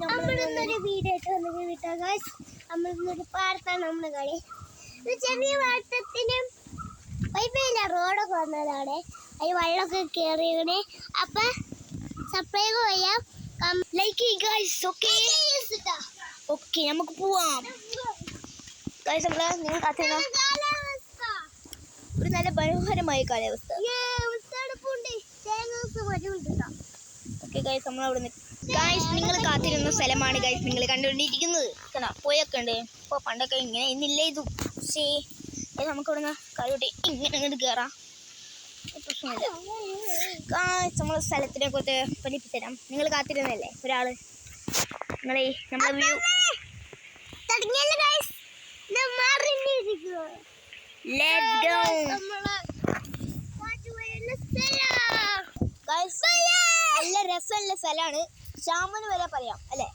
നമ്മളിന്നൊരു video ആയിട്ട് വന്നിട്ട് വിട്ടാ ഗൈസ്. നമ്മളിന്നൊരു പാടത്താണ് നമ്മുടെ കളി. ചെറിയ പാടത്തിന് വൈപ്പില്ല, റോഡൊക്കെ വന്നതാണ്. അതിൽ വെള്ളമൊക്കെ കയറിയാണ്. അപ്പൊ സബ്സ്ക്രൈബ് ചെയ്യാം, ലൈക്ക് ചെയ്യുക ഗൈസ്. ഓക്കെ നമുക്ക് പോവാം ഗൈസ്. നിങ്ങൾ കാത്തുന്ന ഒരു നല്ല മനോഹരമായ കാലാവസ്ഥ. ഓക്കെ ഗൈസ്, നമ്മൾ അവിടെ ഗൈസ് നിങ്ങൾ കാത്തിരുന്ന സ്ഥലമാണ് ഗൈസ് നിങ്ങൾ കണ്ടുകൊണ്ടിരിക്കുന്നത്. പോയൊക്കെ ഉണ്ട്. ഇപ്പോൾ പണ്ടൊക്കെ ഇങ്ങനെ ഇന്നില്ല ഇതും. പക്ഷേ നമുക്കിവിടെ നിന്ന് കരുട്ടി ഇങ്ങനെ അങ്ങോട്ട് കയറാം, പ്രശ്നമില്ല ഗൈസ്. നമ്മളെ സ്ഥലത്തിനെ കുറിച്ച് പഠിപ്പിച്ചു തരാം. നിങ്ങൾ കാത്തിരുന്നല്ലേ ഒരാള്. നമ്മളെ നമ്മളെ വ്യൂ നല്ല രസമുള്ള സ്ഥലമാണ്. ശ്യാമന് വരെ പറയാം അല്ലേ?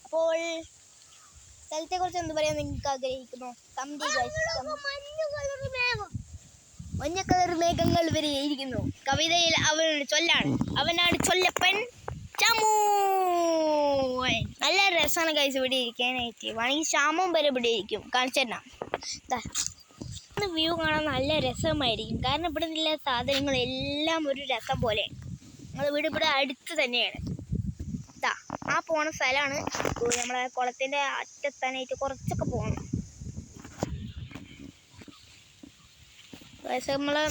അപ്പോൾ സ്ഥലത്തെ കുറിച്ച് എന്ത് പറയാൻ നിങ്ങൾക്ക് ആഗ്രഹിക്കുന്നു? മഞ്ഞ കളർ മേഘങ്ങൾ വരെ ഇരിക്കുന്നു. കവിതയിൽ അവനൊരു ചൊല്ലാണ്, അവനാണ് ചൊല്ലപ്പൻ ചാമു. നല്ല രസമാണ് ഗൈസ് ഇവിടെ ഇരിക്കാനായിട്ട്. വേണമെങ്കിൽ ശ്യാമം വരെ ഇവിടെ ഇരിക്കും. കാണിച്ചു തരണം. വ്യൂ കാണാൻ നല്ല രസമായിരിക്കും. കാരണം ഇവിടെ നിന്നുള്ള സാധനങ്ങളെല്ലാം ഒരു രസം പോലെ. ഞങ്ങൾ വീട് ഇവിടെ അടുത്ത് തന്നെയാണ്. ആ പോണ സ്ഥലമാണ് നമ്മളെ കുളത്തിൻ്റെ അറ്റത്താനായിട്ട് കുറച്ചൊക്കെ പോകണം. നമ്മളെ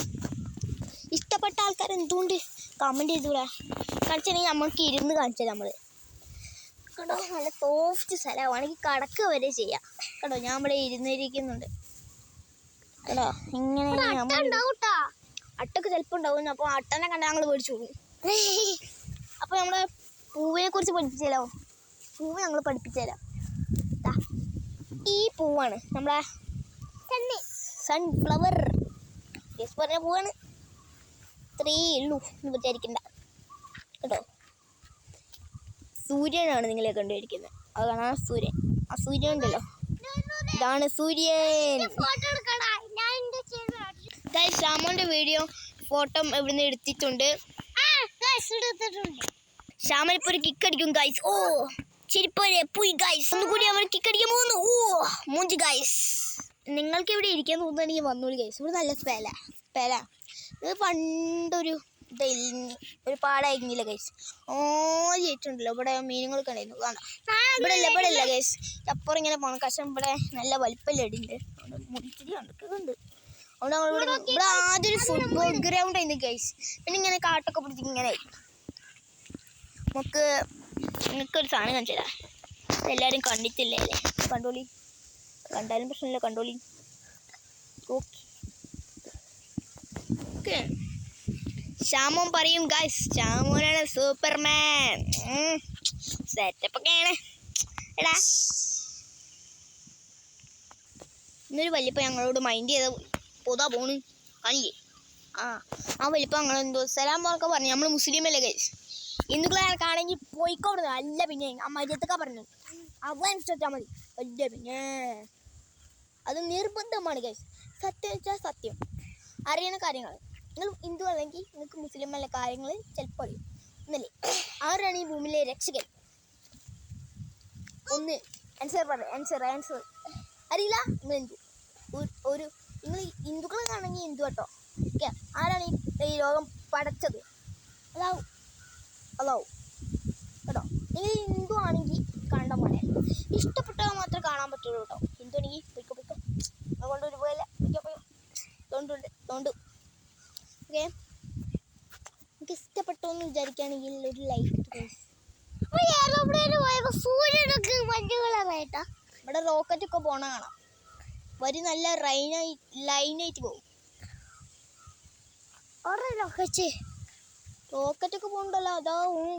ഇഷ്ടപ്പെട്ട ആൾക്കാർ എന്തുകൊണ്ട് കമൻറ്റ് ചെയ്തൂടെ? കാണിച്ചിട്ടുണ്ടെങ്കിൽ നമുക്ക് ഇരുന്ന് കാണിച്ചത്. നമ്മൾ കണ്ടോ, നല്ല സോഫ്റ്റ് സ്ഥലമാണെങ്കിൽ കടക്ക് വരെ ചെയ്യാം. കണ്ടോ, ഞാൻ ഇവിടെ ഇരുന്നിരിക്കുന്നുണ്ട്. കേട്ടോ, ഇങ്ങനെ അട്ടൊക്കെ ചിലപ്പോൾ ഉണ്ടാവും. അപ്പോൾ അട്ടനെ കണ്ടാൽ ഞങ്ങൾ മേടിച്ചു പോകും. അപ്പോൾ നമ്മളെ പൂവിനെ കുറിച്ച് പഠിപ്പിച്ചാലോ? പൂവ് ഞങ്ങൾ പഠിപ്പിച്ചുതരാം. ഈ പൂവാണ് നമ്മളെ സൺഫ്ലവർ. യെസ് പറഞ്ഞ പൂവാണ്. ഇത്രയേ ഉള്ളൂ എന്ന് വിചാരിക്കണ്ട കേട്ടോ. സൂര്യനാണ് നിങ്ങളെ കണ്ടുപിടിക്കുന്നത്. അത് കാണാൻ സൂര്യൻ. ആ സൂര്യൻ ഉണ്ടല്ലോ, ഇതാണ് സൂര്യൻ. ശ്യാമോന്റെ വീഡിയോ ഫോട്ടോ ഇവിടുന്ന് എടുത്തിട്ടുണ്ട്. ശ്യാമൻ ഇപ്പോൾ ഒരു കിക്ക് അടിക്കും ഗൈസ്. ഓ ശരിപ്പോരെ പോയി ഗൈസ്. ഒന്നുകൂടി അവൻ കിക്ക് അടിക്കാൻ പോകുന്നു. ഓ മൂഞ്ചി ഗൈസ്. നിങ്ങൾക്ക് ഇവിടെ ഇരിക്കാൻ തോന്നുന്നുണ്ടെങ്കിൽ വന്നോളൂ ഗൈസ്. ഇവിടെ നല്ല സ്ഥല. ഇത് പണ്ടൊരു ഒരു പാടായിരുന്നില്ല ഗൈസ്. ആയിട്ടുണ്ടല്ലോ ഇവിടെ മീനുകളൊക്കെ ഉണ്ടായിരുന്നു. കാണാം ഇവിടെ ഇല്ല ഗൈസ്. അപ്പുറം ഇങ്ങനെ പോകണം. കഷം ഇവിടെ നല്ല വലിപ്പമല്ല ഇടിണ്ട്. അവിടെ മുടിച്ചിരി കണ്ടിട്ടുണ്ട്. അവിടെ ഇവിടെ ആദ്യം ഒരു ഫുട്ബോൾ ഗ്രൗണ്ട് ആയിരുന്നു ഗൈസ്. പിന്നെ ഇങ്ങനെ കാട്ടൊക്കെ പിടിച്ചിട്ട് ഇങ്ങനെ നമുക്ക് നിങ്ങൾക്കൊരു സാധനം കാണിച്ചു തരാം. എല്ലാവരും കണ്ടിട്ടില്ലേ അല്ലേ? കണ്ടോളി, കണ്ടാലും പ്രശ്നമില്ല, കണ്ടോളി. ഓക്കെ ശ്യാമോൻ പറയും ഗൈസ്, ശ്യാമോനാണ് സൂപ്പർമാൻ. സെറ്റപ്പൊക്കെയാണ്. എടാ ഇന്നൊരു വലിപ്പം ഞങ്ങളോട് മൈൻഡ് ചെയ്ത പോതാ പോണ് കാണില്ലേ? ആ വലിപ്പം ഞങ്ങളെന്തോ സലാം പോലൊക്കെ പറഞ്ഞു. നമ്മൾ മുസ്ലിം അല്ലേ ഗൈസ്. ഹിന്ദുക്കളാണെങ്കിൽ പോയിക്കോടുന്നു. അല്ല പിന്നെ മര്യാദക്കാ പറഞ്ഞു അവൻ ഇഷ്ടപ്പെട്ടാൽ മതി. അല്ല പിന്നെ അത് നിർബന്ധമാണ് ഗൈസ്. സത്യം വെച്ചാൽ സത്യം. അറിയണ കാര്യങ്ങൾ നിങ്ങൾ ഹിന്ദു അല്ലെങ്കിൽ നിങ്ങൾക്ക് മുസ്ലിം അല്ല കാര്യങ്ങൾ ചിലപ്പോൾ അറിയും. ഒന്നല്ലേ ആരാണ് ഈ ഭൂമിയിലെ രക്ഷകൻ? ഒന്ന് ആൻസർ പറ. ആൻസർ അറിയില്ല? നിങ്ങൾ ഹിന്ദു. ഒരു നിങ്ങൾ ഹിന്ദുക്കളാണെങ്കിൽ ഹിന്ദു കേട്ടോ. ഓക്കെ, ആരാണ് ഈ ലോകം പടച്ചത്? അതാവും കേട്ടോ. നിങ്ങൾ ഹിന്ദു ആണെങ്കിൽ കണ്ട പോലെ ഇഷ്ടപ്പെട്ടവ മാത്രമേ കാണാൻ പറ്റുള്ളൂ കേട്ടോ. ഹിന്ദു ആണെങ്കിൽ പൊയ്ക്കോ അതുകൊണ്ട് പോലെ തോണ്ട്. ഓക്കെ, എനിക്ക് ഇഷ്ടപ്പെട്ടു എന്ന് വിചാരിക്കുകയാണെങ്കിൽ ഒരു ലൈക്ക്. ഇവിടെ റോക്കറ്റൊക്കെ പോണ കാണാം. വരി നല്ല ലൈനായിട്ട് പോകും. റോക്കറ്റൊക്കെ പോകണ്ടല്ലോ. അതാവും